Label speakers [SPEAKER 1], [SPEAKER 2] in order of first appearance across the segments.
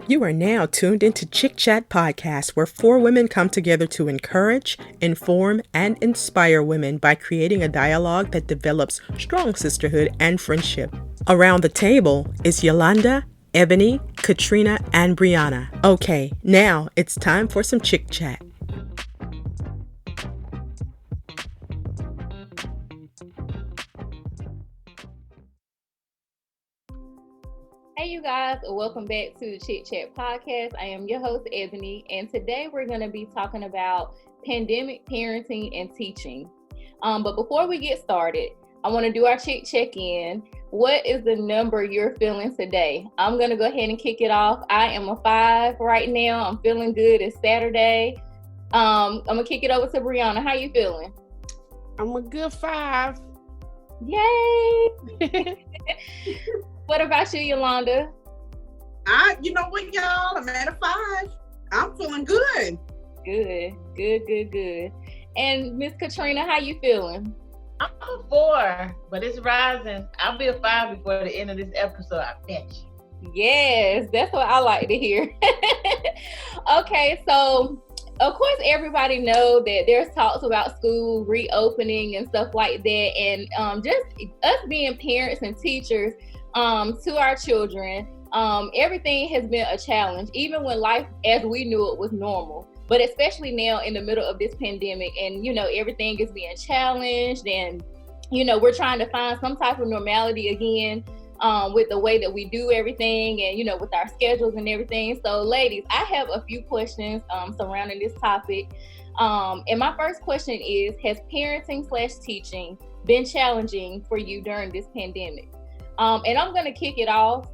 [SPEAKER 1] You are now tuned into ChiChat Podcast, where four women come together to encourage, inform, and inspire women by creating a dialogue that develops strong sisterhood and friendship. Around the table is Yolanda, Ebony, Katrina, and Breonna. Okay, now it's time for some ChiChat.
[SPEAKER 2] Hey you guys, welcome back to the ChiChat Podcast. I am your host, Ebony, and today we're going to be talking about pandemic parenting and teaching. But before we get started, I want to do our check-in. What is the number you're feeling today? I'm going to go ahead and kick it off. I am a 5 right now. I'm feeling good. It's Saturday. I'm going to kick it over to Breonna. How you feeling?
[SPEAKER 3] I'm a good 5.
[SPEAKER 2] Yay! What about you, Yolanda?
[SPEAKER 4] You know what, y'all? I'm at a 5. I'm feeling good.
[SPEAKER 2] Good. And Miss Katrina, how you feeling?
[SPEAKER 5] I'm a 4, but it's rising. I'll be a 5 before the end of this episode, I bet you.
[SPEAKER 2] Yes, that's what I like to hear. Okay, so of course everybody know that there's talks about school reopening and stuff like that, and just us being parents and teachers to our children, everything has been a challenge, even when life as we knew it was normal. But especially now in the middle of this pandemic, and everything is being challenged, and we're trying to find some type of normality again with the way that we do everything, and with our schedules and everything. So ladies, I have a few questions surrounding this topic. And my first question is, has parenting/teaching been challenging for you during this pandemic? And I'm going to kick it off.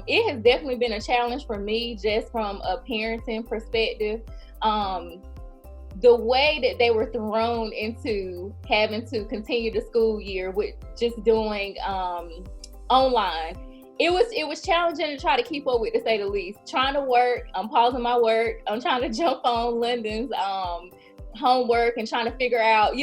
[SPEAKER 2] It has definitely been a challenge for me, just from a parenting perspective. The way that they were thrown into having to continue the school year with just doing online, it was challenging to try to keep up with, to say the least. Trying to work, I'm pausing my work, I'm trying to jump on London's homework and trying to figure out,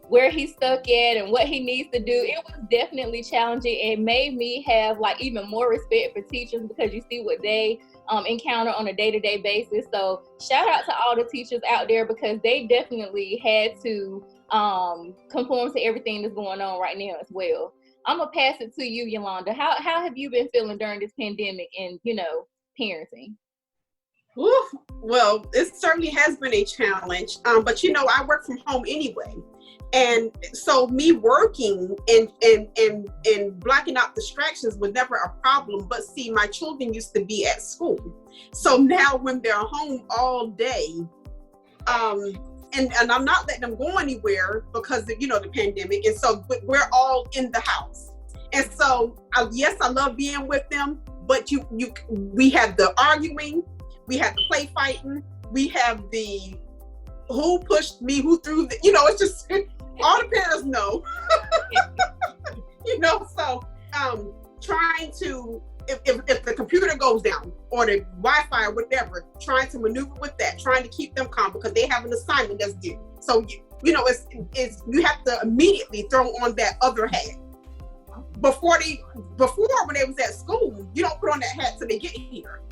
[SPEAKER 2] where he's stuck at and what he needs to do. It was definitely challenging. It made me have even more respect for teachers, because you see what they encounter on a day-to-day basis. So shout out to all the teachers out there, because they definitely had to conform to everything that's going on right now as well. I'm gonna pass it to you, Yolanda. How have you been feeling during this pandemic and parenting?
[SPEAKER 4] Well, it certainly has been a challenge, but I work from home anyway. And so me working and blocking out distractions was never a problem. But see, my children used to be at school. So now when they're home all day, and I'm not letting them go anywhere because of, the pandemic. And so we're all in the house. And so, yes, I love being with them, but we have the arguing, we have the play fighting, we have the who pushed me, who threw the, it's just, all the parents know, so trying to, if the computer goes down or the Wi-Fi or whatever, trying to maneuver with that, trying to keep them calm because they have an assignment that's due. So, it's you have to immediately throw on that other hat. Before when they was at school, you don't put on that hat till they get here.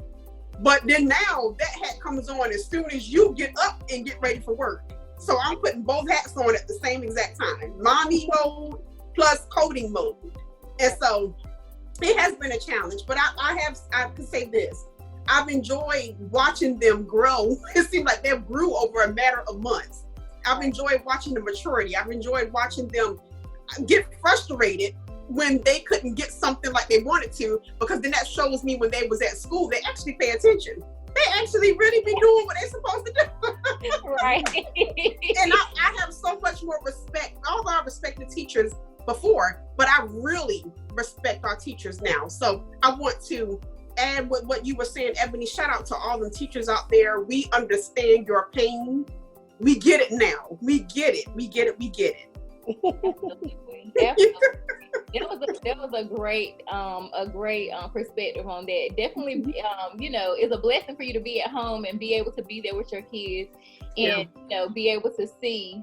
[SPEAKER 4] But then now that hat comes on as soon as you get up and get ready for work. So I'm putting both hats on at the same exact time. Mommy mode plus coding mode. And so it has been a challenge, but I can say this. I've enjoyed watching them grow. It seems like they've grew over a matter of months. I've enjoyed watching the maturity. I've enjoyed watching them get frustrated when they couldn't get something like they wanted to, because then that shows me when they was at school, they actually pay attention. They actually really be doing what they're supposed to do.
[SPEAKER 2] Right.
[SPEAKER 4] And I have so much more respect. Although I respected teachers before, but I really respect our teachers now. So I want to add what you were saying, Ebony. Shout out to all the teachers out there. We understand your pain. We get it now. We get it.
[SPEAKER 2] Definitely. That was a great perspective on that. Definitely, it's a blessing for you to be at home and be able to be there with your kids, and be able to see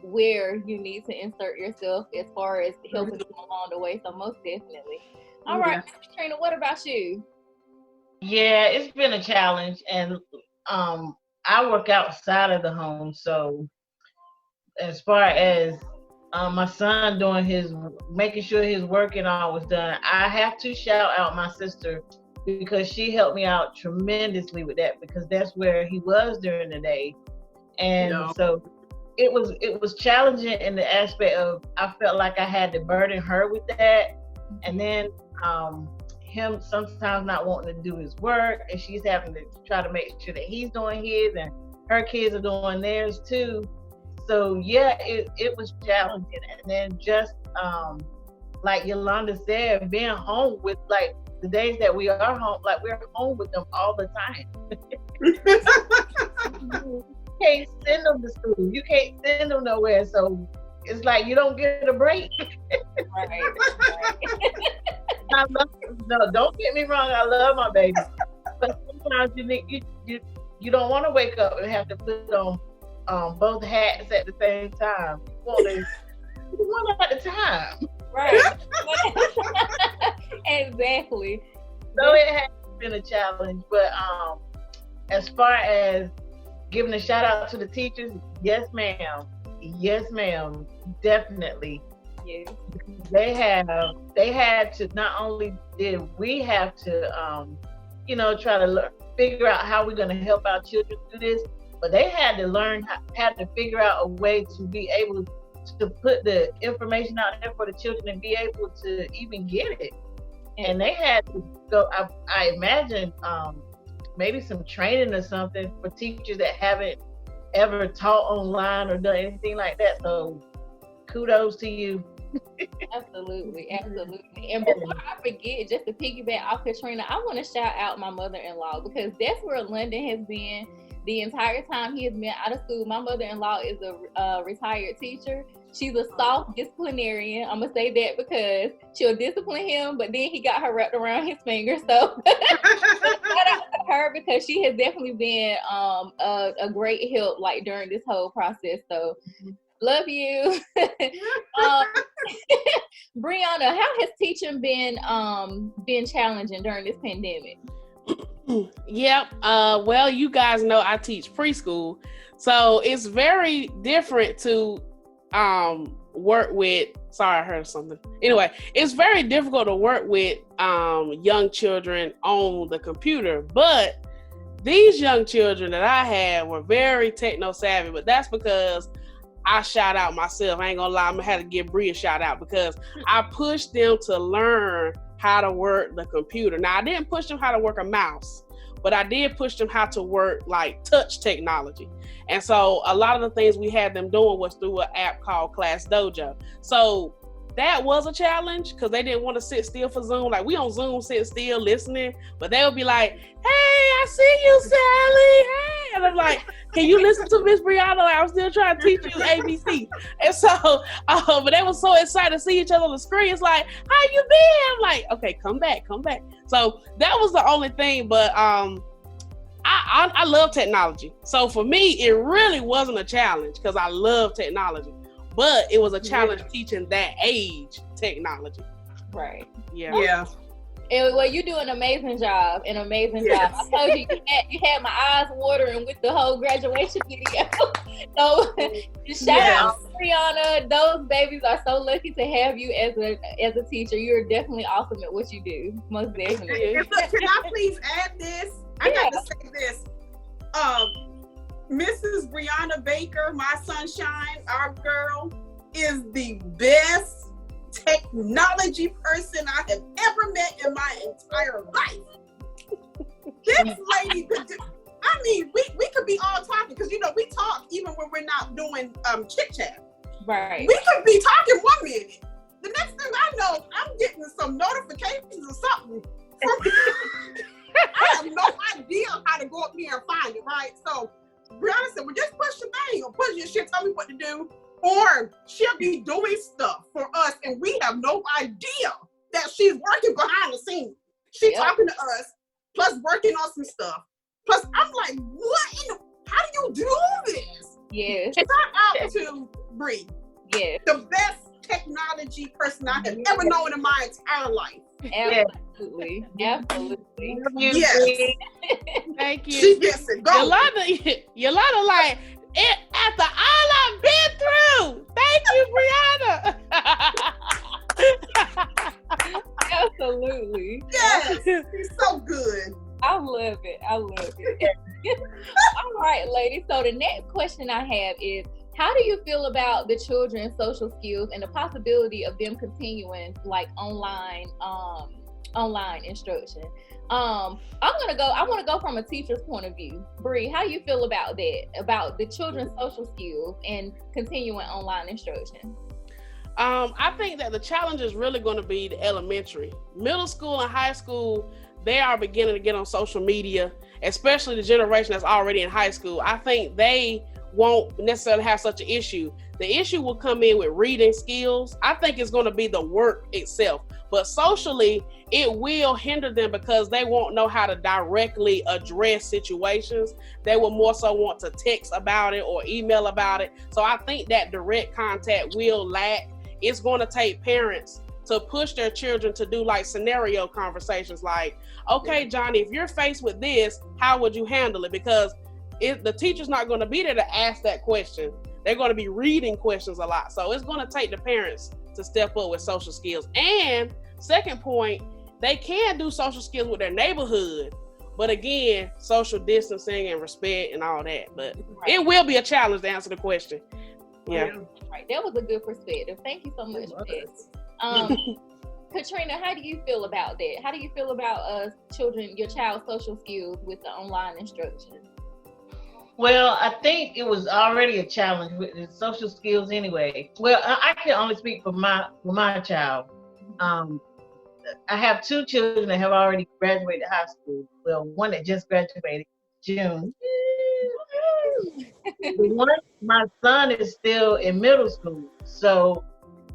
[SPEAKER 2] where you need to insert yourself as far as helping them along the way. So most definitely. All right, Katrina, what about you?
[SPEAKER 5] Yeah, it's been a challenge, and I work outside of the home, so as far as my son doing making sure his work and all was done, I have to shout out my sister because she helped me out tremendously with that, because that's where he was during the day, and so it was challenging in the aspect of I felt like I had to burden her with that, and then him sometimes not wanting to do his work, and she's having to try to make sure that he's doing his and her kids are doing theirs too. So yeah, it was challenging. And then just like Yolanda said, being home with, like, the days that we are home, like, we're home with them all the time. You can't send them to school. You can't send them nowhere. So it's like you don't get a break.
[SPEAKER 2] Right.
[SPEAKER 5] Don't get me wrong, I love my baby. But sometimes you don't want to wake up and have to put on both hats at the same time. You want one at a time.
[SPEAKER 2] Right. Exactly.
[SPEAKER 5] So it has been a challenge, but as far as giving a shout out to the teachers, yes ma'am, definitely.
[SPEAKER 2] Yeah.
[SPEAKER 5] They had to, not only did we have to try to figure out how we're going to help our children do this, but they had to figure out a way to be able to put the information out there for the children and be able to even get it. And they had to go, I imagine, maybe some training or something for teachers that haven't ever taught online or done anything like that. So kudos to you.
[SPEAKER 2] Absolutely. And before I forget, just to piggyback off Katrina, I want to shout out my mother-in-law, because that's where London has been the entire time he has been out of school. My mother-in-law is a retired teacher. She's a soft disciplinarian. I'm gonna say that because she'll discipline him, but then he got her wrapped around his finger. So shout out to her, because she has definitely been a great help, like, during this whole process. So love you. Breonna, how has teaching been challenging during this pandemic?
[SPEAKER 3] Yep. Well, you guys know I teach preschool, so it's very different to work with. Sorry, I heard something. Anyway, it's very difficult to work with young children on the computer, but these young children that I had were very techno savvy, but that's because I shout out myself. I ain't gonna lie, I'm gonna have to give Bree a shout out, because I pushed them to learn how to work the computer. Now, I didn't push them how to work a mouse, but I did push them how to work, like, touch technology. And so a lot of the things we had them doing was through an app called Class Dojo. So that was a challenge, because they didn't want to sit still for Zoom. Like, we on Zoom sit still listening, but they would be like, "Hey, I see you, Sally. Hey." And I'm like, "Can you listen to Miss Breonna? I'm still trying to teach you ABC." And so, but they were so excited to see each other on the screen. It's like, "How you been?" I'm like, "Okay, come back." So that was the only thing. But I love technology. So for me, it really wasn't a challenge, because I love technology. But it was a challenge teaching that age technology.
[SPEAKER 2] Right.
[SPEAKER 3] Yeah.
[SPEAKER 2] And, well, you do an amazing job. Job. I told you you had my eyes watering with the whole graduation video. So shout out to Breonna. Those babies are so lucky to have you as a teacher. You're definitely awesome at what you do. Most definitely.
[SPEAKER 4] Look, can I please add this? I got to say this. Mrs. Breonna Baker, my sunshine, our girl, is the best technology person I have ever met in my entire life. This lady could do, I mean, we could be all talking, because, we talk even when we're not doing ChiChat.
[SPEAKER 2] Right.
[SPEAKER 4] We could be talking 1 minute. The next thing I know, I'm getting some notifications or something. I have no idea how to go up there and find it, right? So Breonna said, "Well, just push your thing, or push your shit, tell me what to do." Or she'll be doing stuff for us, and we have no idea that she's working behind the scenes. She's talking to us, plus working on some stuff. Plus, I'm like, how do you do this?
[SPEAKER 2] Yes.
[SPEAKER 4] Shout out to Bree.
[SPEAKER 2] Yes.
[SPEAKER 4] The best technology person I have ever known in my entire life.
[SPEAKER 2] Absolutely. Absolutely.
[SPEAKER 4] Yes.
[SPEAKER 3] Thank you.
[SPEAKER 4] She gets it. Go.
[SPEAKER 3] Yolanda, like, after all I've been through, thank you, Brianna.
[SPEAKER 2] Absolutely.
[SPEAKER 4] Yes. She's so good.
[SPEAKER 2] I love it. All right, ladies. So the next question I have is, how do you feel about the children's social skills and the possibility of them continuing like online instruction? I want to go from a teacher's point of view. Bree, how you feel about that? About the children's social skills and continuing online instruction?
[SPEAKER 3] I think that the challenge is really going to be the elementary. Middle school and high school, they are beginning to get on social media, especially the generation that's already in high school. I think they won't necessarily have such an issue. The issue will come in with reading skills. I think it's going to be the work itself, but socially it will hinder them because they won't know how to directly address situations. They will more so want to text about it or email about it. So I think that direct contact will lack. It's going to take parents to push their children to do like scenario conversations like, okay, Johnny, if you're faced with this, how would you handle it? Because the teacher's not going to be there to ask that question. They're going to be reading questions a lot. So it's going to take the parents to step up with social skills. And second point, they can do social skills with their neighborhood. But again, social distancing and respect and all that. But it will be a challenge to answer the question. Yeah.
[SPEAKER 2] Right. That was a good perspective. Thank you so much for that. Katrina, how do you feel about that? How do you feel about your child's social skills with the online instruction?
[SPEAKER 5] Well, I think it was already a challenge with the social skills anyway. Well, I can only speak for my child. I have two children that have already graduated high school. Well, one that just graduated June. My son is still in middle school. So,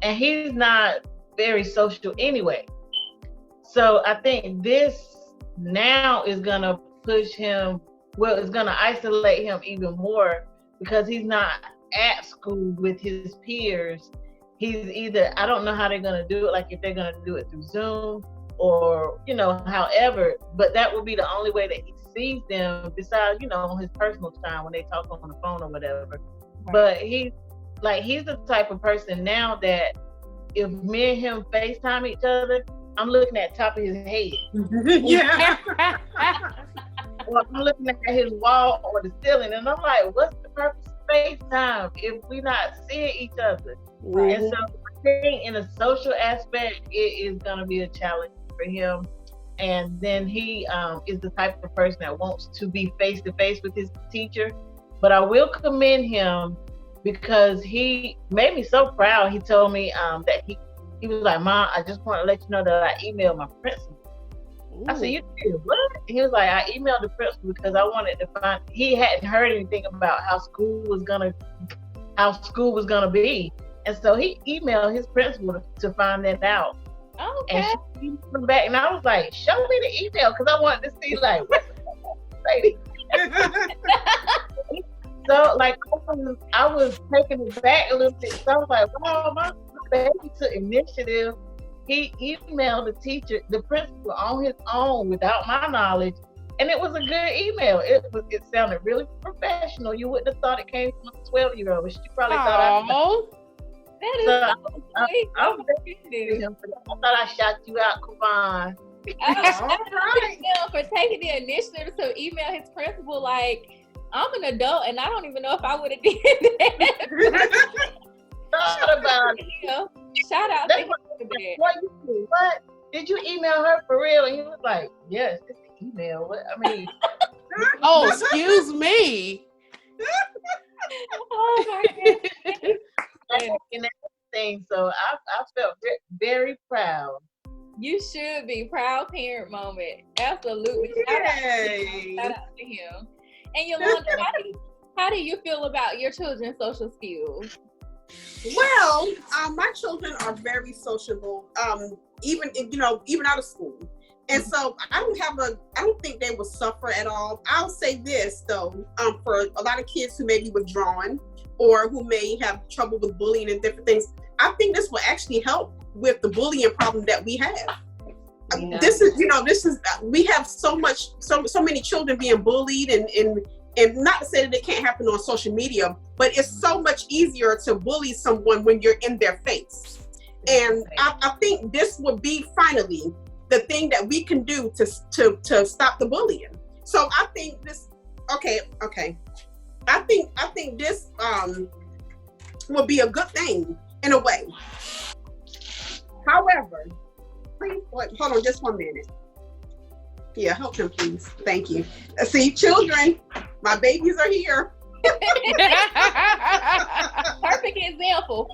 [SPEAKER 5] and he's not very social anyway. So I think this now is gonna push him, well, it's gonna isolate him even more because he's not at school with his peers. He's either, I don't know how they're gonna do it, like if they're gonna do it through Zoom or, however, but that would be the only way that he sees them besides, on his personal time when they talk on the phone or whatever. Right. But he's the type of person now that if me and him FaceTime each other, I'm looking at the top of his head.
[SPEAKER 4] Yeah.
[SPEAKER 5] Or I'm looking at his wall or the ceiling, and I'm like, what's the purpose of FaceTime if we're not seeing each other? Right. And so I think in a social aspect, it is going to be a challenge for him. And then he is the type of person that wants to be face-to-face with his teacher. But I will commend him because he made me so proud. He told me that he was like, Mom, I just want to let you know that I emailed my principal. Ooh. I said, you did what? He was like, I emailed the principal because I wanted to find, he hadn't heard anything about how school was gonna be. And so he emailed his principal to find that out.
[SPEAKER 2] Okay.
[SPEAKER 5] And she emailed back, and I was like, show me the email because I wanted to see like what's the lady. So like I was taken aback a little bit. So I was like, wow, my baby took initiative. He emailed the principal on his own without my knowledge, and it was a good email. It sounded really professional. You wouldn't have thought it came from a 12-year-old. She probably thought I thought I shot you out, Kavon.
[SPEAKER 2] For taking the initiative to email his principal, like, I'm an adult and I don't even know if I would have did that.
[SPEAKER 5] Thought about it.
[SPEAKER 2] Shout out to him.
[SPEAKER 5] What? Did you email her for real? And he was like, yes, it's an email. What? I mean,
[SPEAKER 3] oh, excuse me.
[SPEAKER 2] Oh my goodness.
[SPEAKER 5] And everything. So I felt very proud.
[SPEAKER 2] You should be proud parent moment. Absolutely. Shout out to him. And Yolanda, how do you feel about your children's social skills?
[SPEAKER 4] Well, my children are very sociable, even out of school. And so I don't think they will suffer at all. I'll say this though, for a lot of kids who may be withdrawn or who may have trouble with bullying and different things, I think this will actually help with the bullying problem that we have.
[SPEAKER 5] Yeah.
[SPEAKER 4] We have so many children being bullied, and not to say that it can't happen on social media, but it's so much easier to bully someone when you're in their face. And I think this would be finally the thing that we can do to stop the bullying. So I think this, okay. I think this will be a good thing in a way. However, please, hold on just 1 minute. Yeah, help him, please. Thank you. See, children, my babies are here.
[SPEAKER 2] Perfect example.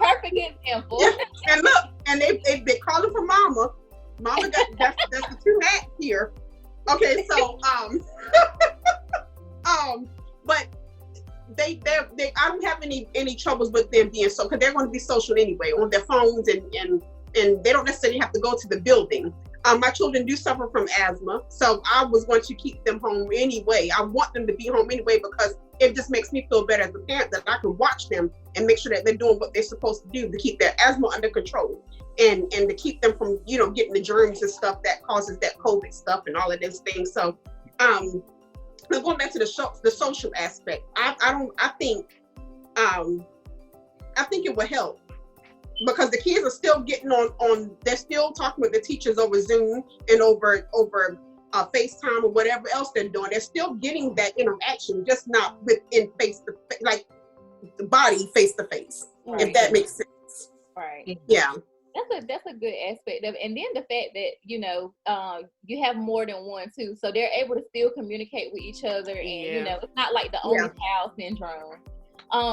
[SPEAKER 4] Yeah. And look, and they've been calling for mama. Mama got that's the two hats here. Okay, so but they I don't have any troubles with them being so, because they're going to be social anyway on their phones, and they don't necessarily have to go to the building. My children do suffer from asthma, so I was going to keep them home anyway. I want them to be home anyway because it just makes me feel better as a parent that I can watch them and make sure that they're doing what they're supposed to do to keep their asthma under control and to keep them from, getting the germs and stuff that causes that COVID stuff and all of those things. So, going back to the social aspect, I think it will help. Because the kids are still getting they're still talking with the teachers over Zoom and over FaceTime or whatever else they're doing. They're still getting that interaction, just not within face to face, like the body face to face, if that makes sense.
[SPEAKER 2] Right.
[SPEAKER 4] Yeah.
[SPEAKER 2] That's a good aspect of it. And then the fact that, you have more than one too. So they're able to still communicate with each other, and it's not like the only child syndrome.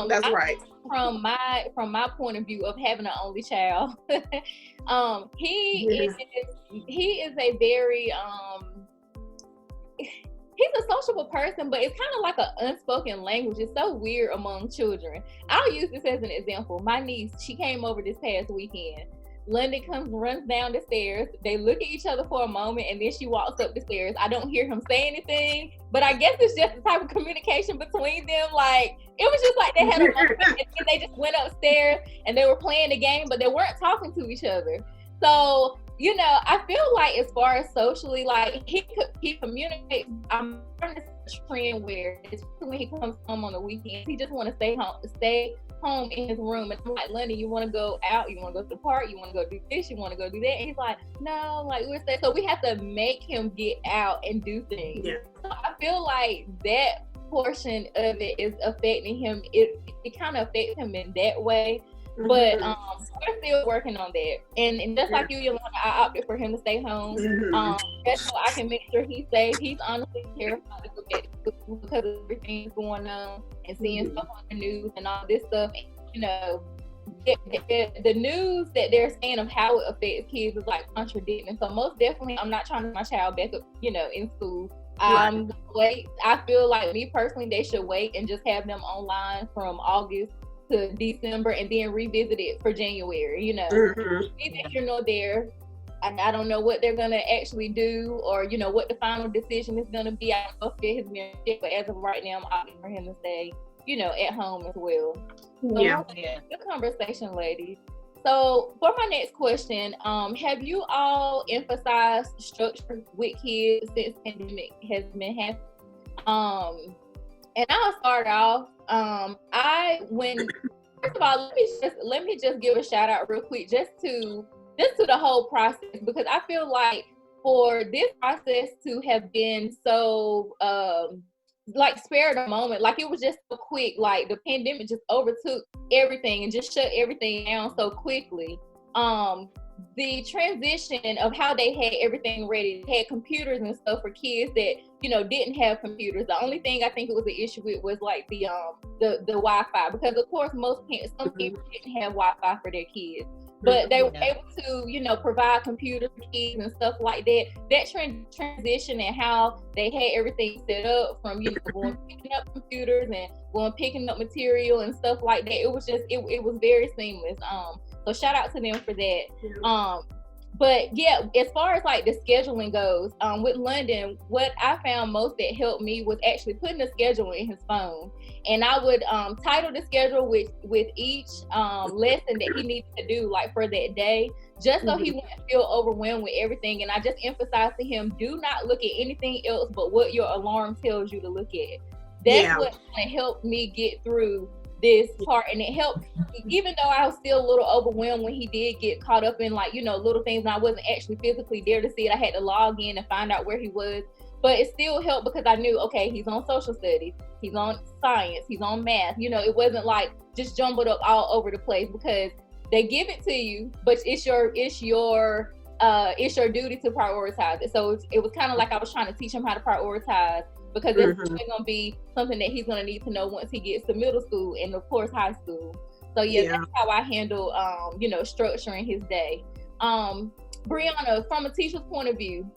[SPEAKER 4] That's right.
[SPEAKER 2] From my point of view of having an only child, he is a very he's a sociable person, but it's kind of like an unspoken language. It's so weird among children. I'll use this as an example. My niece, she came over this past weekend. London runs down the stairs. They look at each other for a moment, and then she walks up the stairs. I don't hear him say anything, but I guess it's just the type of communication between them. Like, it was just like they had a moment, and then they just went upstairs and they were playing the game, but they weren't talking to each other. So, I feel like as far as socially, like he communicates. I'm starting to see a trend where it's when he comes home on the weekends, he just want to stay home in his room, and I'm like, Lenny, you want to go out? You want to go to the park? You want to go do this? You want to go do that? And he's like, no, like we're staying. So we have to make him get out and do things. Yeah. So I feel like that portion of it is affecting him. It kind of affects him in that way. But we're still working on that. And just like you, Yolanda, I opted for him to stay home. Just so I can make sure he's safe. He's honestly terrified to go back to school because of everything going on and seeing stuff on the news and all this stuff. And, the news that they're saying of how it affects kids is like contradicting. So most definitely, I'm not trying to get my child back up, in school. I'm gonna wait. I feel like me personally, they should wait and just have them online from August to December and then revisit it for January. Neither here nor there. And I don't know what they're gonna actually do, or what the final decision is gonna be. I don't know if it has been shit, but as of right now, I'm opting for him to stay, at home as well. So, good conversation, ladies. So for my next question, have you all emphasized structure with kids since the pandemic has been happening? And I'll start off. First of all, let me just give a shout out real quick just to the whole process, because I feel like for this process to have been so spare the moment, like it was just so quick, like the pandemic just overtook everything and just shut everything down so quickly. The transition of how they had everything ready, they had computers and stuff for kids that didn't have computers. The only thing I think it was an issue with was like the Wi-Fi, because of course some people didn't have Wi-Fi for their kids, but they were able to provide computers for kids and stuff like that. That transition and how they had everything set up from going picking up computers and going picking up material and stuff like that, it was just it was very seamless. So shout out to them for that. But yeah, as far as like the scheduling goes, with London, what I found most that helped me was actually putting a schedule in his phone. And I would title the schedule with each lesson that he needed to do, like for that day, just so he wouldn't feel overwhelmed with everything. And I just emphasized to him, do not look at anything else but what your alarm tells you to look at. That's what kind of helped me get through this part. And it helped, even though I was still a little overwhelmed when he did get caught up in like, little things, and I wasn't actually physically there to see it. I had to log in and find out where he was. But it still helped because I knew, okay, he's on social studies, he's on science, he's on math. It wasn't like just jumbled up all over the place, because they give it to you, but it's your duty to prioritize it. So it was kind of like I was trying to teach him how to prioritize, because that's going to be something that he's going to need to know once he gets to middle school and of course high school. So that's how I handle structuring his day. Breonna, from a teacher's point of view,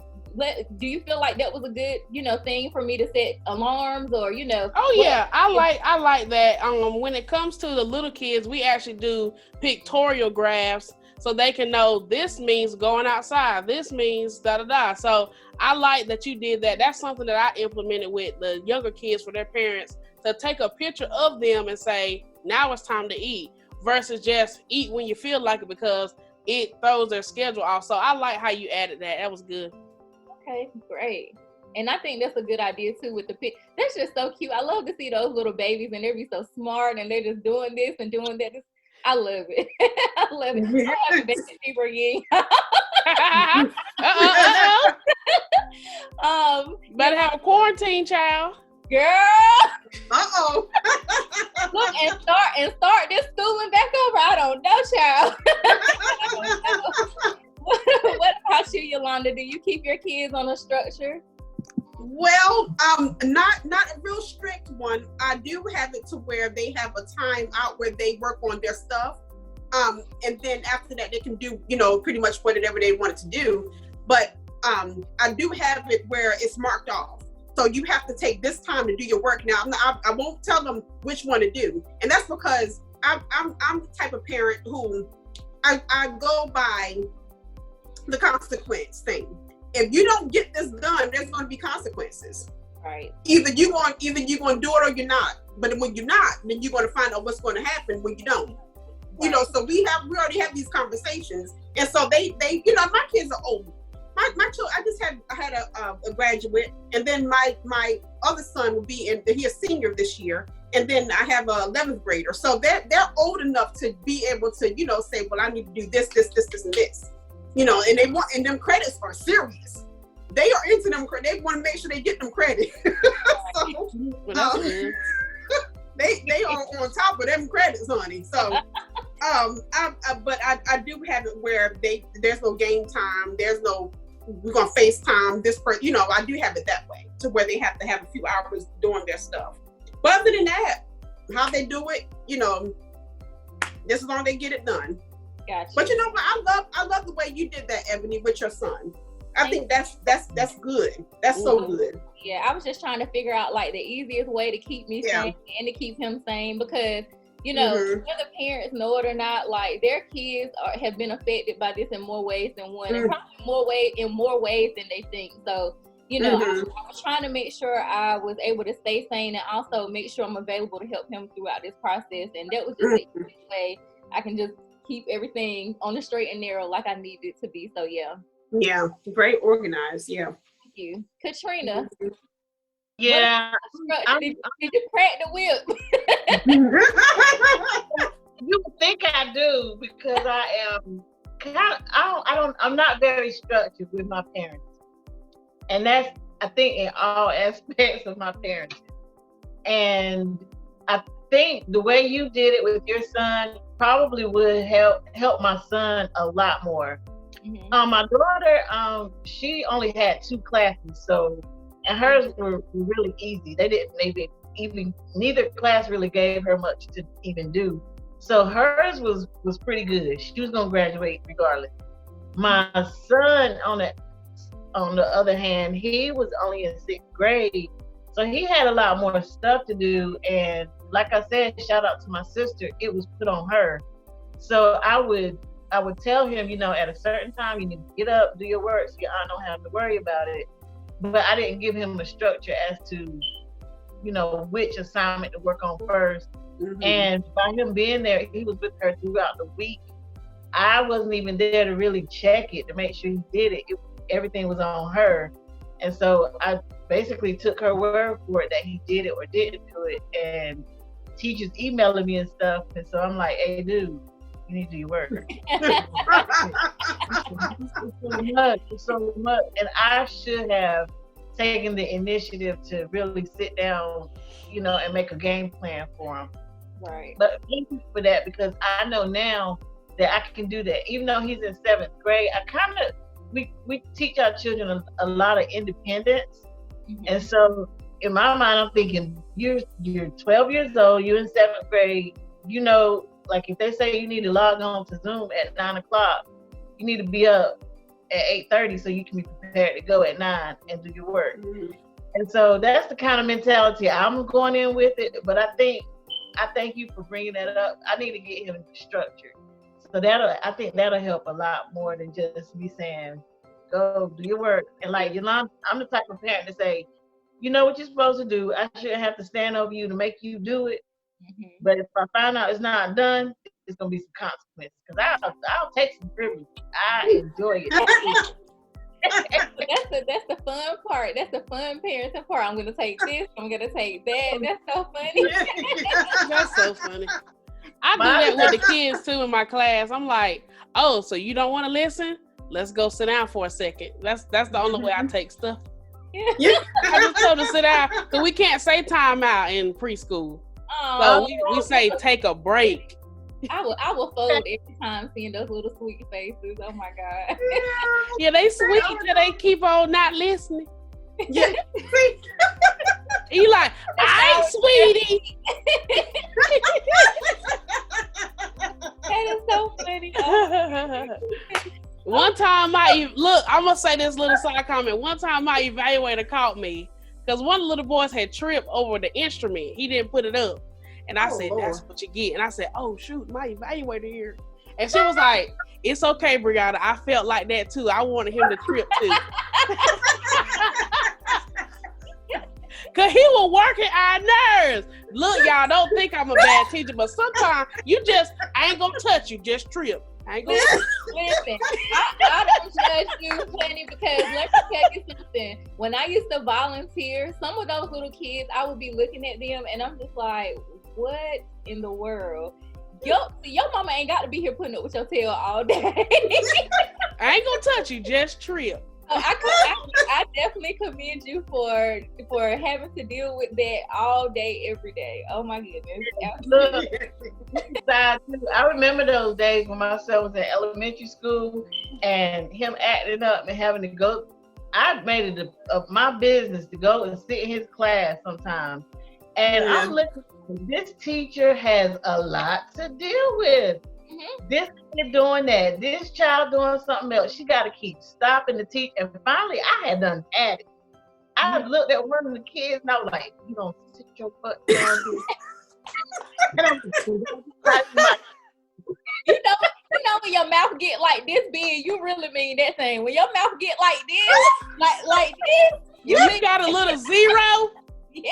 [SPEAKER 2] do you feel like that was a good thing for me to set alarms, or
[SPEAKER 3] I like that. When it comes to the little kids, we actually do pictorial graphs so they can know this means going outside, this means da-da-da. So I like that you did that. That's something that I implemented with the younger kids for their parents, to take a picture of them and say, now it's time to eat, versus just eat when you feel like it, because it throws their schedule off. So I like how you added that. That was good.
[SPEAKER 2] Okay, great. And I think that's a good idea too with the pic. That's just so cute. I love to see those little babies, and they're so smart, and they're just doing this and doing that. I love it. I love it. I have a baby fever again.
[SPEAKER 3] Better have a quarantine, child.
[SPEAKER 2] Girl.
[SPEAKER 4] Uh-oh.
[SPEAKER 2] Look, and start this schooling back over. I don't know, child. I don't know. What about you, Yolanda? Do you keep your kids on a structure?
[SPEAKER 4] Well, not a real strict one. I do have it to where they have a time out where they work on their stuff. And then after that, they can do, pretty much whatever they wanted to do. But I do have it where it's marked off. So you have to take this time to do your work. Now, I won't tell them which one to do. And that's because I'm the type of parent who I go by the consequence thing. If you don't get this done, there's going to be consequences.
[SPEAKER 2] Right.
[SPEAKER 4] Either you're going to do it or you're not. But when you're not, then you're going to find out what's going to happen when you don't. Right. So we already have these conversations, and so they my kids are old. My children, I had a graduate, and then my other son will be he's a senior this year, and then I have a 11th grader. So they're old enough to be able to say, well, I need to do this, and this. And them credits are serious. They are into them. They want to make sure they get them credit. So, they are on top of them credits, honey. So, but I do have it where there's no game time. There's no we're gonna FaceTime this person. I do have it that way, to where they have to have a few hours doing their stuff. But other than that, how they do it, this is how they get it done.
[SPEAKER 2] Gotcha.
[SPEAKER 4] But I love the way you did that, Ebony, with your son. I think that's good. That's so good.
[SPEAKER 2] Yeah, I was just trying to figure out like the easiest way to keep me sane and to keep him sane, because whether parents know it or not, like their kids have been affected by this in more ways than one, and probably in more ways than they think. So I was trying to make sure I was able to stay sane and also make sure I'm available to help him throughout this process. And that was just the easiest way I can just keep everything on the straight and narrow like I need it to be. So
[SPEAKER 4] yeah, very organized. Yeah.
[SPEAKER 2] Thank you, Katrina.
[SPEAKER 5] Yeah,
[SPEAKER 2] did you crack the whip?
[SPEAKER 5] You would think I do, because I am I'm not very structured with my parents, and that's, I think, in all aspects of my parenting. And I think the way you did it with your son probably would help my son a lot more. Mm-hmm. My daughter, she only had 2 classes, and hers were really easy. They didn't even neither class really gave her much to even do. So hers was pretty good. She was gonna graduate regardless. My son, on the other hand, he was only in 6th grade, so he had a lot more stuff to do. And like I said, shout out to my sister, it was put on her. So I would I would tell him, at a certain time, you need to get up, do your work, so your aunt don't have to worry about it. But I didn't give him a structure as to, which assignment to work on first. Mm-hmm. And by him being there, he was with her throughout the week. I wasn't even there to really check it to make sure he did it. Everything was on her. And so I basically took her word for it that he did it or didn't do it. And teachers emailing me and stuff. And so I'm like, hey, dude, you need to do your work. so much. And I should have taken the initiative to really sit down, and make a game plan for him.
[SPEAKER 2] Right.
[SPEAKER 5] But thank you for that, because I know now that I can do that. Even though he's in 7th grade, we teach our children a lot of independence. Mm-hmm. And so in my mind, I'm thinking, you're 12 years old, you're in 7th grade, like if they say you need to log on to Zoom at 9:00, you need to be up at 8:30 so you can be prepared to go at 9 and do your work. Mm-hmm. And so that's the kind of mentality I'm going in with it. But I thank you for bringing that up. I need to get him structured. So I think that'll help a lot more than just me saying, go do your work. And like Yolanda, I'm the type of parent to say, you know what you're supposed to do. I shouldn't have to stand over you to make you do it. Mm-hmm. But if I find out it's not done, it's gonna be some consequences. Because I'll take some privilege. I enjoy it.
[SPEAKER 2] That's the fun part. That's the fun parenting part. I'm gonna take this. I'm gonna take that. That's so funny.
[SPEAKER 3] That's so funny. I do that with the kids too in my class. I'm like, oh, so you don't want to listen? Let's go sit down for a second. That's the only way I take stuff. Yeah. I just told them to sit down. So we can't say time out in preschool. So we say take a break.
[SPEAKER 2] I will fold every time seeing those little sweet faces. Oh my God.
[SPEAKER 3] Yeah, they sweet till they keep on not listening.
[SPEAKER 4] Yeah.
[SPEAKER 3] You like, I ain't sweetie.
[SPEAKER 2] That is so funny.
[SPEAKER 3] One time I'm gonna say this little side comment. One time my evaluator caught me because one of the little boys had tripped over the instrument. He didn't put it up. And I said, Lord, that's what you get. And I said, oh shoot, my evaluator here. And she was like, it's okay, Brianna. I felt like that too. I wanted him to trip too. Cause he was working our nerves. Look, y'all, don't think I'm a bad teacher, but sometimes I ain't gonna touch you, just trip. I ain't gonna
[SPEAKER 2] listen. I don't judge you plenty, because let me tell you something. When I used to volunteer, some of those little kids, I would be looking at them and I'm just like, what in the world? Your mama ain't got to be here putting up with your tail all day.
[SPEAKER 3] I ain't gonna touch you, just trip.
[SPEAKER 2] I definitely commend you for having to deal with that all day, every day. Oh my goodness.
[SPEAKER 5] Look, I remember those days when my son was in elementary school and him acting up and having to go. I made it my business to go and sit in his class sometimes. And I'm looking, this teacher has a lot to deal with. Mm-hmm. This kid doing that, this child doing something else. She got to keep stopping to teach. And finally, I had done had it. I looked at one of the kids and I was like, you don't sit your butt down here.
[SPEAKER 2] You know when your mouth get like this big, you really mean that thing. When your mouth get like this, like this,
[SPEAKER 3] you got a little zero.
[SPEAKER 2] Yeah.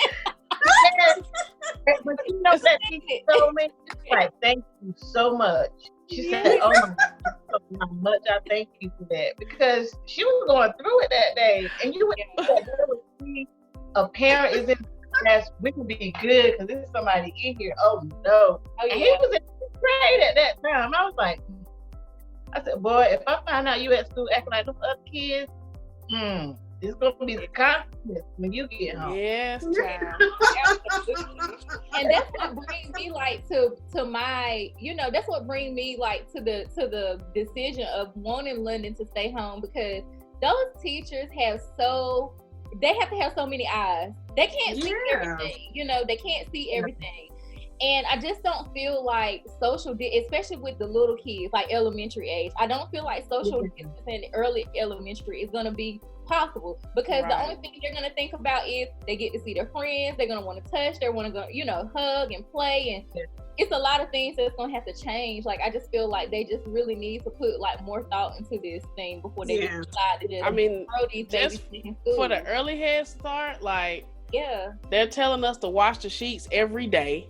[SPEAKER 5] But you know that she told me, like, thank you so much. She said, oh my God, how much I thank you for that, because she was going through it that day, and you would think that a parent is in class, we can be good because there's somebody in here. Oh no! And he was in 5th grade at that time. I was like, I said, boy, if I find out you at school acting like those other kids, it's going to be the consequence when you get home.
[SPEAKER 3] Yes, child.
[SPEAKER 2] And that's what brings me like to my, that's what brings me like to the decision of wanting London to stay home, because those teachers they have to have so many eyes. They can't see everything, they can't see everything. And I just don't feel like especially with the little kids, like elementary age, I don't feel like social distance in early elementary is going to be possible, because the
[SPEAKER 3] Right.
[SPEAKER 2] only thing they're gonna think about is they get to see their friends, they're gonna want to touch, they're want to go, you know, hug and play, and it's a lot of things that's gonna have to change. Like, I just feel like they just really need to put like more thought into this thing before they
[SPEAKER 4] Yeah.
[SPEAKER 2] decide to just
[SPEAKER 3] I mean,
[SPEAKER 2] throw these babies
[SPEAKER 3] just
[SPEAKER 2] in school.
[SPEAKER 3] for the early head start, like,
[SPEAKER 2] Yeah.
[SPEAKER 3] they're telling us to wash the sheets every day.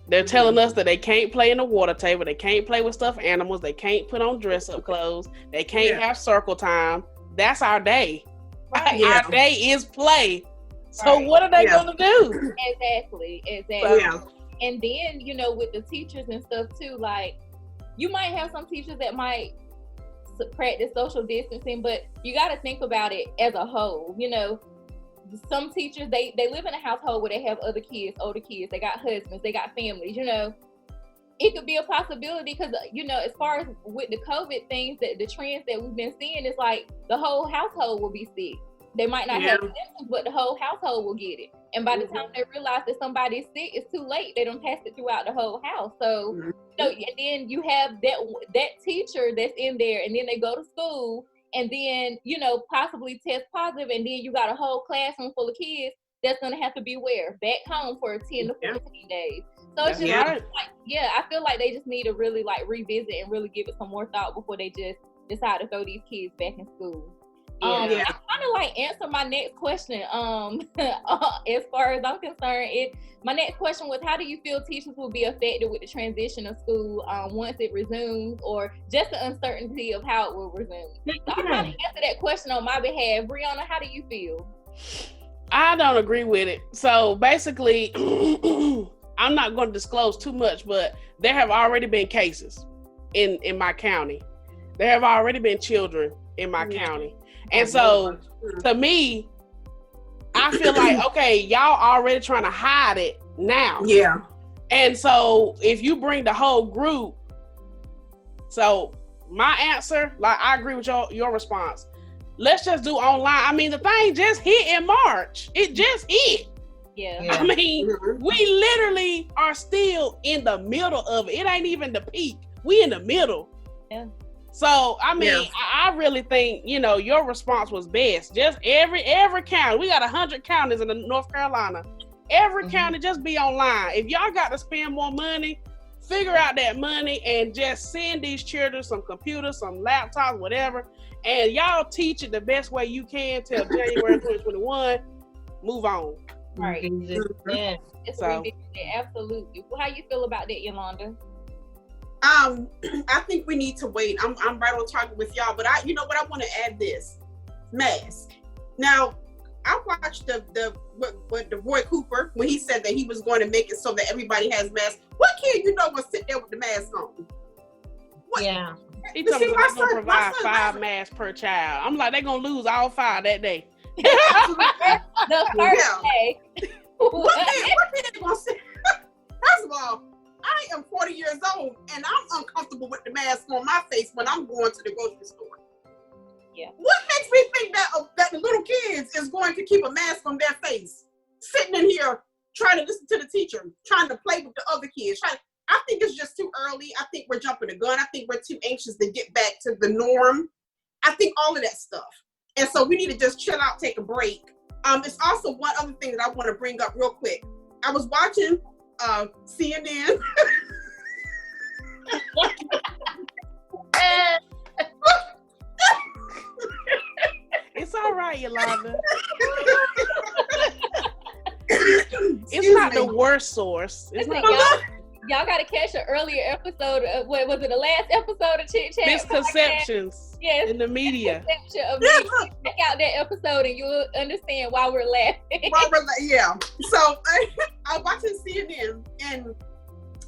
[SPEAKER 3] They're telling us that they can't play in the water table. They can't play with stuffed animals. They can't put on dress-up clothes. They can't have circle time. That's our day.
[SPEAKER 2] Right.
[SPEAKER 4] Yeah.
[SPEAKER 3] Our day is play. So
[SPEAKER 2] Right.
[SPEAKER 3] what are they going to do?
[SPEAKER 2] Exactly.
[SPEAKER 4] Yeah.
[SPEAKER 2] And then, you know, with the teachers and stuff too, like, you might have some teachers that might practice social distancing, but you got to think about it as a whole. You know, some teachers, they live in a household where they have other kids, older kids, they got husbands, they got families, you know. It could be a possibility because, you know, as far as with the COVID things, that the trends that we've been seeing is like the whole household will be sick. They might not have symptoms, but the whole household will get it. And by the time they realize that somebody's sick, it's too late. They don't pass it throughout the whole house. So, and then you have that teacher that's in there, and then they go to school, and then, you know, possibly test positive, and then you got a whole classroom full of kids that's gonna have to be back home for 10 to 14 days. So it's just like, I feel like they just need to really like revisit and really give it some more thought before they just decide to throw these kids back in school. It kind of like answer my next question. As far as I'm concerned, my next question was, how do you feel teachers will be affected with the transition of school once it resumes, or just the uncertainty of how it will resume? So I'm trying to answer that question on my behalf. Breonna, how do you feel?
[SPEAKER 3] I don't agree with it. So basically, I'm not going to disclose too much, but there have already been cases in my county. There have already been children in my county. And so, to me, I feel like, okay, y'all already trying to hide it now.
[SPEAKER 4] Yeah.
[SPEAKER 3] And so, if you bring the whole group, so my answer, like, I agree with your response. Let's just do online. I mean, the thing just hit in March. It just hit.
[SPEAKER 2] Yeah.
[SPEAKER 3] I mean, we literally are still in the middle of it. It ain't even the peak. We in the middle.
[SPEAKER 2] Yeah.
[SPEAKER 3] So, I mean, I really think, you know, your response was best. Just every county, we got 100 counties in North Carolina. Every county just be online. If y'all got to spend more money, figure out that money and just send these children some computers, some laptops, whatever. And y'all teach it the best way you can till January 2021. Move on.
[SPEAKER 2] Right.
[SPEAKER 5] Yeah.
[SPEAKER 2] Absolutely. How you feel about that, Yolanda?
[SPEAKER 4] I think we need to wait. I'm right on target with y'all, but you know what? I want to add this mask. Now, I watched the Roy Cooper when he said that he was going to make it so that everybody has masks. What kid you know will sit there with the mask on? What?
[SPEAKER 5] Yeah.
[SPEAKER 3] He told me they're going to provide 5 masks per child. I'm like, they're going to lose all 5 that day.
[SPEAKER 2] The first day.
[SPEAKER 4] What kid they going to sit? First of all, I am 40 years old and I'm uncomfortable with the mask on my face when I'm going to the grocery store.
[SPEAKER 2] Yeah.
[SPEAKER 4] What makes me think that the little kids is going to keep a mask on their face, sitting in here trying to listen to the teacher, trying to play with the other kids? I think it's just too early. I think we're jumping the gun. I think we're too anxious to get back to the norm. I think all of that stuff. And so we need to just chill out, take a break. It's also one other thing that I want to bring up real quick. I was watching CNN.
[SPEAKER 3] It's all right, Yolanda. It's not the worst source. It's not
[SPEAKER 2] y'all got to catch an earlier episode of, what was it, the last episode of ChiChat?
[SPEAKER 3] misconceptions in the media.
[SPEAKER 2] Check out that episode and you'll understand why we're laughing.
[SPEAKER 4] Yeah. So I was watching CNN and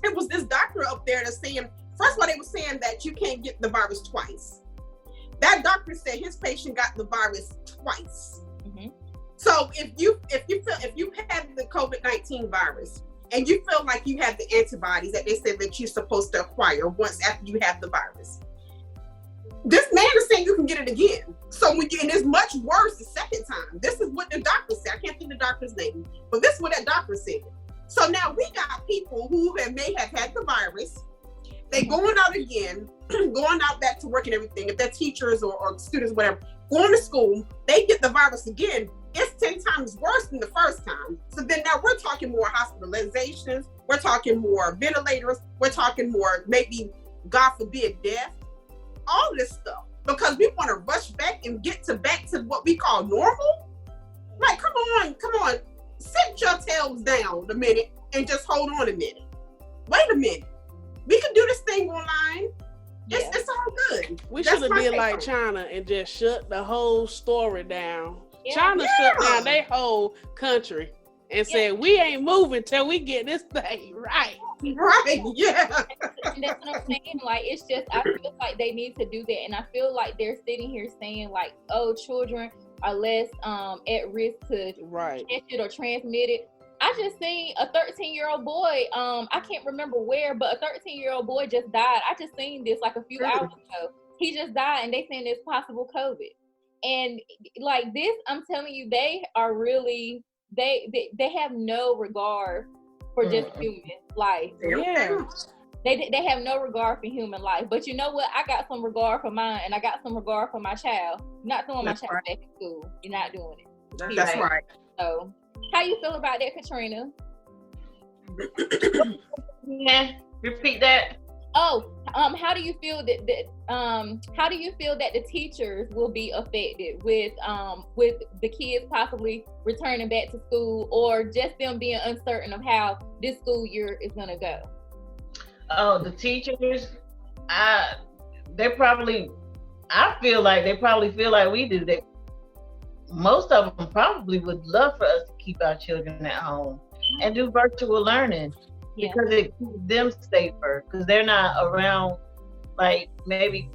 [SPEAKER 4] it was this doctor up there that's saying, first of all, they were saying that you can't get the virus twice. That doctor said his patient got the virus twice. Mm-hmm. So if you have the COVID-19 virus and you feel like you have the antibodies that they said that you're supposed to acquire once after you have the virus, this man is saying you can get it again. So and it's much worse the second time. This is what the doctor said. I can't think of the doctor's name, but this is what that doctor said. So now we got people who may have had the virus. They going out again, going out back to work and everything. If they're teachers or students, whatever, going to school, they get the virus again. It's 10 times worse than the first time. So then now we're talking more hospitalizations. We're talking more ventilators. We're talking more, maybe, God forbid, death. All this stuff. Because we want to rush back and get back to what we call normal. Like, come on. Sit your tails down a minute and just hold on a minute. Wait a minute. We can do this thing online. It's all good.
[SPEAKER 3] We should have did like China and just shut the whole story down.
[SPEAKER 2] Yeah.
[SPEAKER 3] China shut down their whole country and said, we ain't moving till we get this thing right.
[SPEAKER 4] Right, yeah.
[SPEAKER 2] And that's what I'm saying. Like, it's just, I feel like they need to do that. And I feel like they're sitting here saying, like, oh, children are less at risk to catch it or transmit it. I just seen a 13-year-old boy, I can't remember where, but a 13-year-old boy just died. I just seen this like a few hours ago. He just died, and they saying it's possible COVID. And like this, I'm telling you, they are really, they have no regard for just human life.
[SPEAKER 3] Yeah.
[SPEAKER 2] They have no regard for human life. But you know what? I got some regard for mine, and I got some regard for my child. Not throwing my child back in school. You're not doing it.
[SPEAKER 4] That's right.
[SPEAKER 2] So, how you feel about that, Katrina?
[SPEAKER 5] Yeah, repeat that.
[SPEAKER 2] Oh, how do you feel that the teachers will be affected with the kids possibly returning back to school, or just them being uncertain of how this school year is gonna go?
[SPEAKER 5] Oh, the teachers, I feel like they probably feel like we do. That most of them probably would love for us to keep our children at home and do virtual learning.
[SPEAKER 2] Yeah.
[SPEAKER 5] Because it keeps them safer, because they're not around, like, maybe,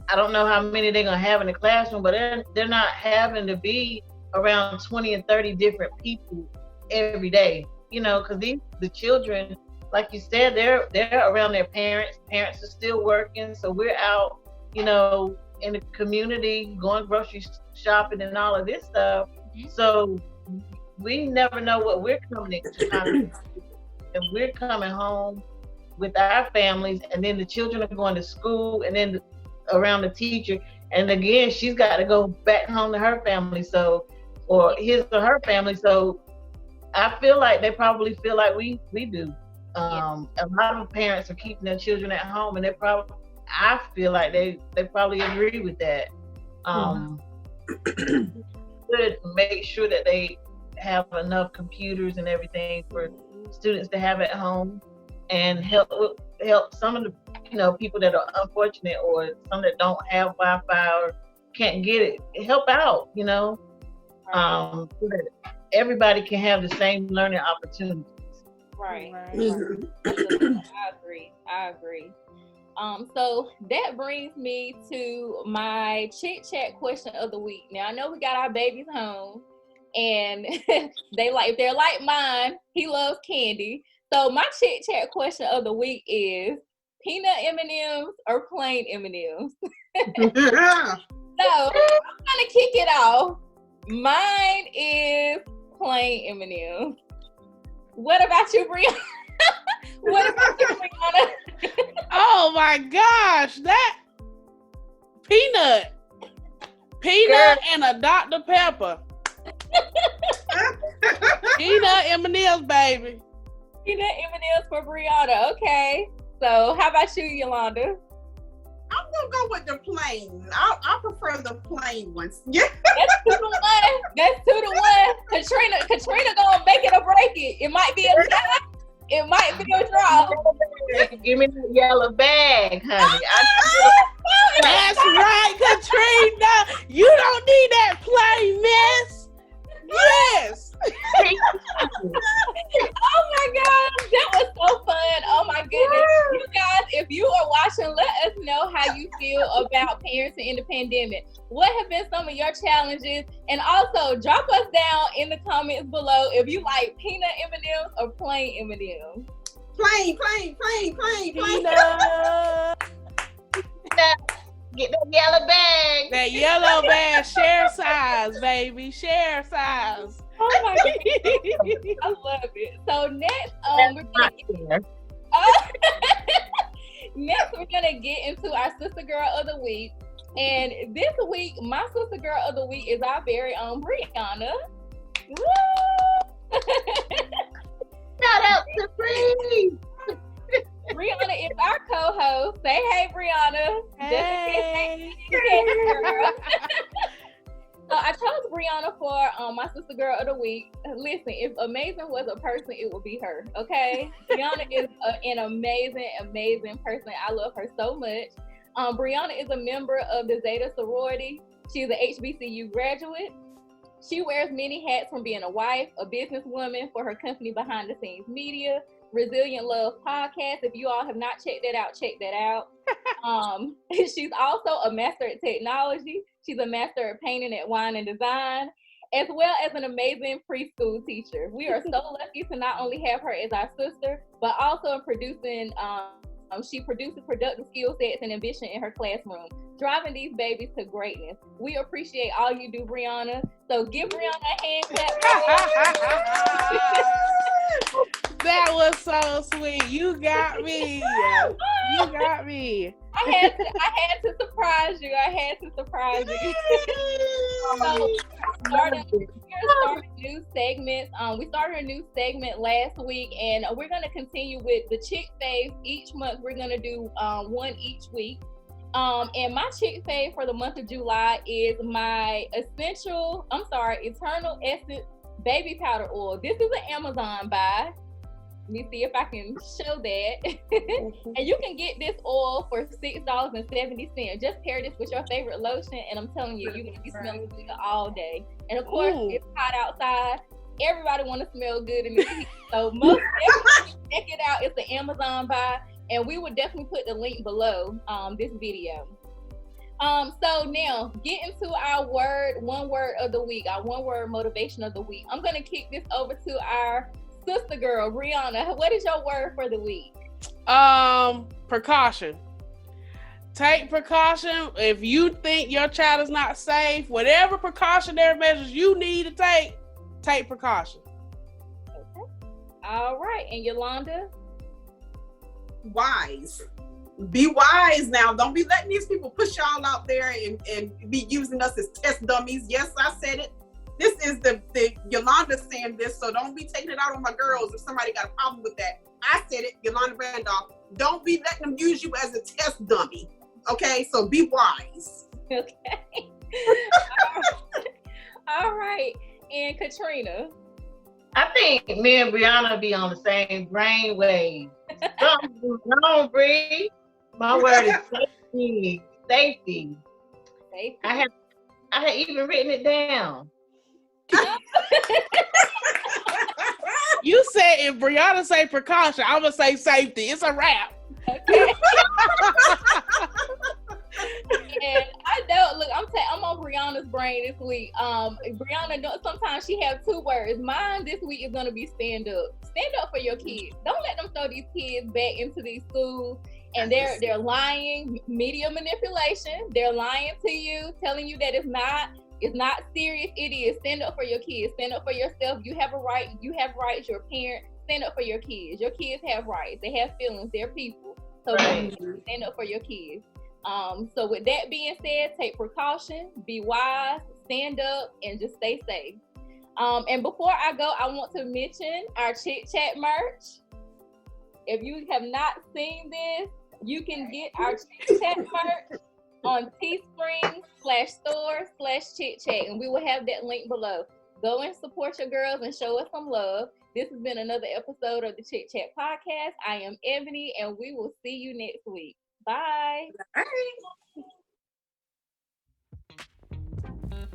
[SPEAKER 5] I don't know how many they're going to have in the classroom, but they're not having to be around 20 and 30 different people every day, you know, because the children, like you said, they're around their parents. Parents are still working, so we're out, you know, in the community, going grocery shopping and all of this stuff. Mm-hmm. So we never know what we're coming into. And we're coming home with our families, and then the children are going to school, and then around the teacher, and again she's got to go back home to her family, so, or his or her family. So I feel like they probably feel like we do. A lot of parents are keeping their children at home, and I feel like they probably agree with that. Should make sure that they have enough computers and everything for students to have at home, and help some of the, you know, people that are unfortunate, or some that don't have Wi-Fi or can't get it, help out, you know, so that everybody can have the same learning opportunities.
[SPEAKER 2] Right. I agree. So that brings me to my chit-chat question of the week. Now, I know we got our babies home, and if they're like mine, he loves candy. So my chit-chat question of the week is peanut M&Ms or plain M&Ms? So I'm gonna kick it off. Mine is plain M&Ms. What about you, Breonna? What about you, Breonna?
[SPEAKER 3] Oh my gosh, that peanut and a Dr. Pepper. Peanut M&Ms, baby.
[SPEAKER 2] Peanut M&Ms for Breonna. Okay. So how about you, Yolanda?
[SPEAKER 4] I'm gonna go with the plain. I prefer the plain ones. Yeah.
[SPEAKER 2] That's 2-1. That's 2-1. Katrina gonna make it or break it. It might be a tie. It might be a draw.
[SPEAKER 5] Give me the yellow bag, honey.
[SPEAKER 3] That's right, Katrina. You don't need that plain mess. Yes.
[SPEAKER 2] Oh my God, that was so fun. Oh my goodness. You guys, if you are watching, let us know how you feel about parenting in the pandemic. What have been some of your challenges? And also drop us down in the comments below if you like peanut M&Ms or plain M&Ms.
[SPEAKER 4] Plain.
[SPEAKER 5] Get that yellow bag.
[SPEAKER 3] That yellow bag, share size, baby. Share size.
[SPEAKER 2] Oh my God. I love it. So next, we're gonna get into our sister girl of the week. And this week, my sister girl of the week is our very own Breonna. Woo!
[SPEAKER 5] Shout out to Bree.
[SPEAKER 2] Breonna is our co-host. Say hey, Breonna.
[SPEAKER 3] Hey.
[SPEAKER 2] So I chose Breonna for my sister girl of the week. Listen, if amazing was a person, it would be her. Okay, Breonna is an amazing person. I love her so much. Breonna is a member of the Zeta sorority. She's an HBCU graduate. She wears many hats, from being a wife, a businesswoman for her company Behind the Scenes Media, Resilient Love Podcast. If you all have not checked that out, check that out. She's also a master at technology. She's a master at painting at Wine and Design, as well as an amazing preschool teacher. We are so lucky to not only have her as our sister, but also in producing. She produces productive skill sets and ambition in her classroom, driving these babies to greatness. We appreciate all you do, Breonna. So give Breonna a hand clap.
[SPEAKER 3] That was so sweet. You got me. You got me.
[SPEAKER 2] I had to surprise you. So starting new segments. We started a new segment last week, and we're going to continue with the chick faves. Each month we're going to do one each week. And my chick fave for the month of July is my Eternal Essence baby powder oil. This is an Amazon buy. Let me see if I can show that. And you can get this oil for $6.70. Just pair this with your favorite lotion, and I'm telling you, you're gonna be smelling good all day. And of course, it's hot outside. Everybody want to smell good in the heat. So most definitely check it out. It's an Amazon buy, and we will definitely put the link below this video. So now get into our one word of the week, our one word motivation of the week. I'm gonna kick this over to our sister girl, Breonna. What is your word for the week?
[SPEAKER 3] Precaution. Take precaution. If you think your child is not safe, whatever precautionary measures you need to take precaution.
[SPEAKER 2] Okay. All right. And Yolanda?
[SPEAKER 4] Wise. Be wise now. Don't be letting these people push y'all out there and be using us as test dummies. Yes, I said it. This is the Yolanda saying this, so don't be taking it out on my girls if somebody got a problem with that. I said it, Yolanda Randolph. Don't be letting them use you as a test dummy. Okay, so be wise.
[SPEAKER 2] Okay. All right. And Katrina?
[SPEAKER 5] I think me and Breonna be on the same brain wave. Something's wrong, Bree. My word is safety. Safety. I have even written it down.
[SPEAKER 3] You said if Breonna say precaution, I'm gonna say safety. It's a wrap.
[SPEAKER 2] Okay. And I know, look, I'm on Breonna's brain this week. Breonna, sometimes she has two words. Mine this week is gonna be stand up. Stand up for your kids. Don't let them throw these kids back into these schools. And they're lying, media manipulation. They're lying to you, telling you that it's not serious. It is. Stand up for your kids. Stand up for yourself. You have a right. You have rights. You're a parent. Stand up for your kids. Your kids have rights. They have feelings. They're people. So stand up for your kids. So with that being said, take precaution, be wise, stand up, and just stay safe. And before I go, I want to mention our ChiChat merch. If you have not seen this, you can get our ChiChat merch on teespring.com/store/ChiChat, and we will have that link below. Go and support your girls and show us some love. This has been another episode of the ChiChat Podcast. I am Ebony, and we will see you next week. Bye.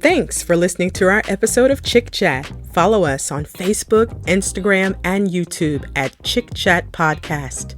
[SPEAKER 1] Thanks for listening to our episode of ChiChat. Follow us on Facebook, Instagram, and YouTube at ChiChat Podcast.